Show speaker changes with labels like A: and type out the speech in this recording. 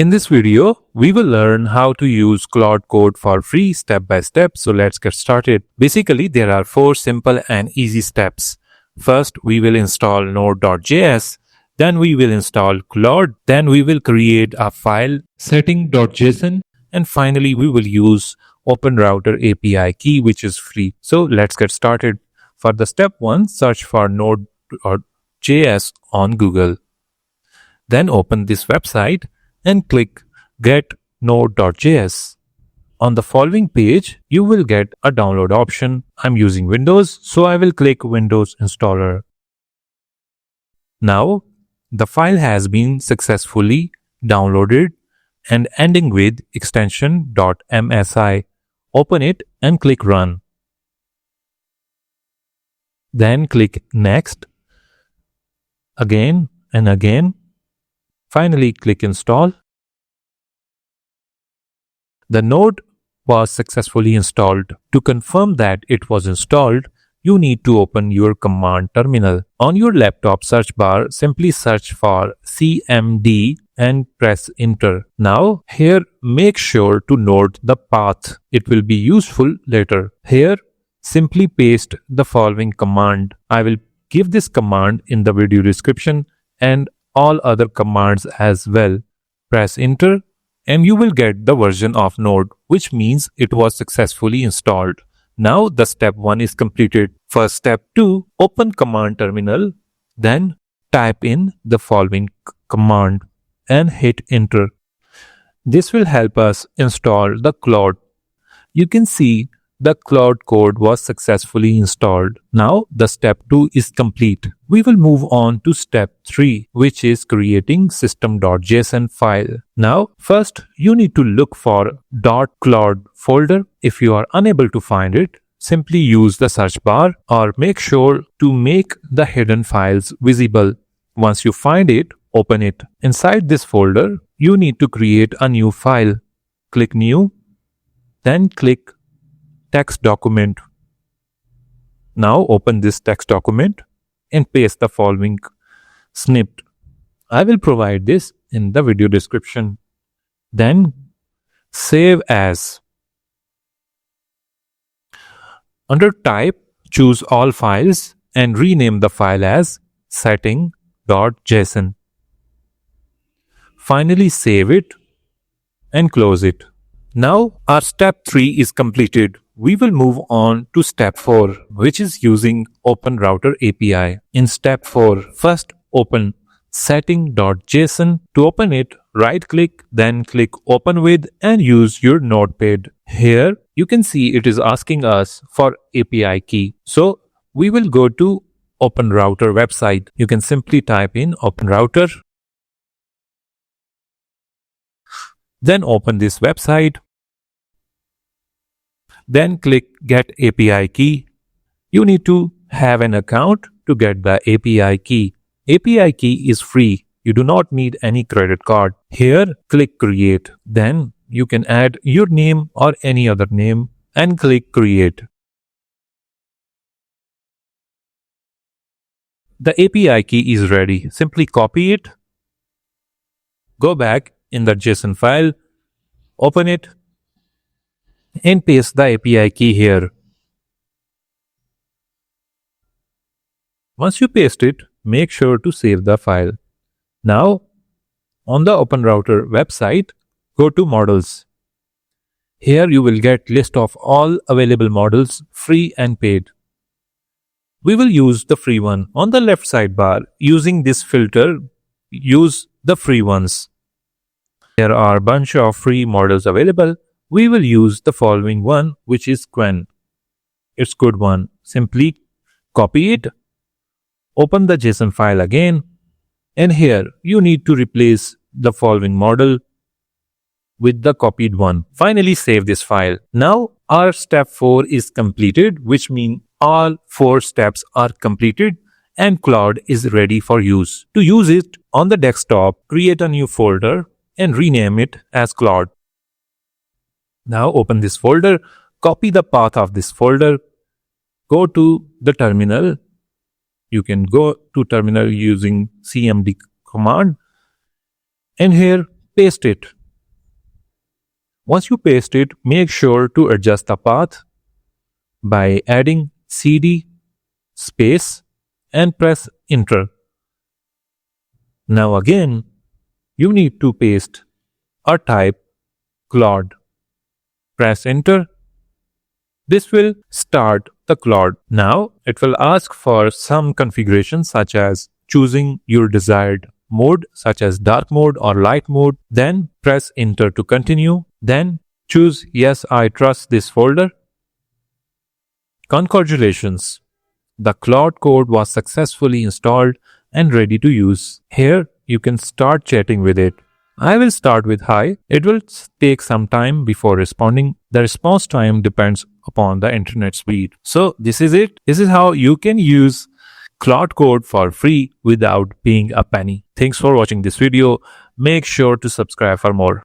A: In this video, we will learn how to use Claude Code for free step by step. So let's get started. Basically, there are 4 simple and easy steps. First, we will install node.js. Then we will install Claude. Then we will create a file setting.json. And finally, we will use OpenRouter API key, which is free. So let's get started. For the step 1, search for node.js on Google. Then open this website and click Get Node.js. On the following page, you will get a download option. I'm using Windows, so I will click Windows Installer. Now, the file has been successfully downloaded and ending with extension .msi. Open it and click Run. Then click Next. Again and again. Finally, click Install. The node was successfully installed. To confirm that it was installed, you need to open your command terminal. On your laptop search bar, simply search for cmd and press Enter. Now, here make sure to note the path. It will be useful later. Here, simply paste the following command. I will give this command in the video description and all other commands as well. Press Enter and you will get the version of Node, which means it was successfully installed. Now the step 1 is completed. For step 2, open command terminal, then type in the following command and hit Enter. This will help us install the Claude. You can see the Claude code was successfully installed. Now the step 2 is complete. We will move on to step 3, which is creating system.json file. Now, first you need to look for .claude folder. If you are unable to find it, simply use the search bar or make sure to make the hidden files visible. Once you find it, open it. Inside this folder, you need to create a new file. Click New, then click Text document. Now open this text document and paste the following snippet. I will provide this in the video description. Then save as. Under type, choose all files and rename the file as setting.json. Finally save it and close it. Now our step 3 is completed. We will move on to step 4, which is using OpenRouter API. In step 4, first open setting.json. To open it, right click, then click Open With and use your notepad. Here you can see it is asking us for API key. So we will go to OpenRouter website. You can simply type in OpenRouter. Then open this website. Then click Get API Key. You need to have an account to get the API key. API key is free. You do not need any credit card. Here, click Create. Then you can add your name or any other name and click Create. The API key is ready. Simply copy it. Go back in the JSON file, open it, and paste the API key here. Once you paste it, make sure to save the file. Now, on the OpenRouter website, go to Models. Here you will get list of all available models, free and paid. We will use the free one. On the left sidebar, using this filter, use the free ones. There are a bunch of free models available. We will use the following one, which is Quen. It's good one. Simply copy it, open the JSON file again, and here you need to replace the following model with the copied one. Finally save this file. Now our step 4 is completed, which means all 4 steps are completed and Claude is ready for use. To use it on the desktop, create a new folder and rename it as Claude. Now open this folder, copy the path of this folder, go to the terminal. You can go to terminal using cmd command and here paste it. Once you paste it, make sure to adjust the path by adding cd space and press enter. Now again, you need to paste or type Claude. Press enter. This will start the Claude. Now it will ask for some configuration such as choosing your desired mode such as dark mode or light mode. Then press enter to continue. Then choose yes, I trust this folder. Congratulations! The Claude Code was successfully installed and ready to use. Here you can start chatting with it. I will start with hi. It will take some time before responding. The response time depends upon the internet speed. So this is it. This is how you can use Claude Code for free without paying a penny. Thanks for watching this video. Make sure to subscribe for more.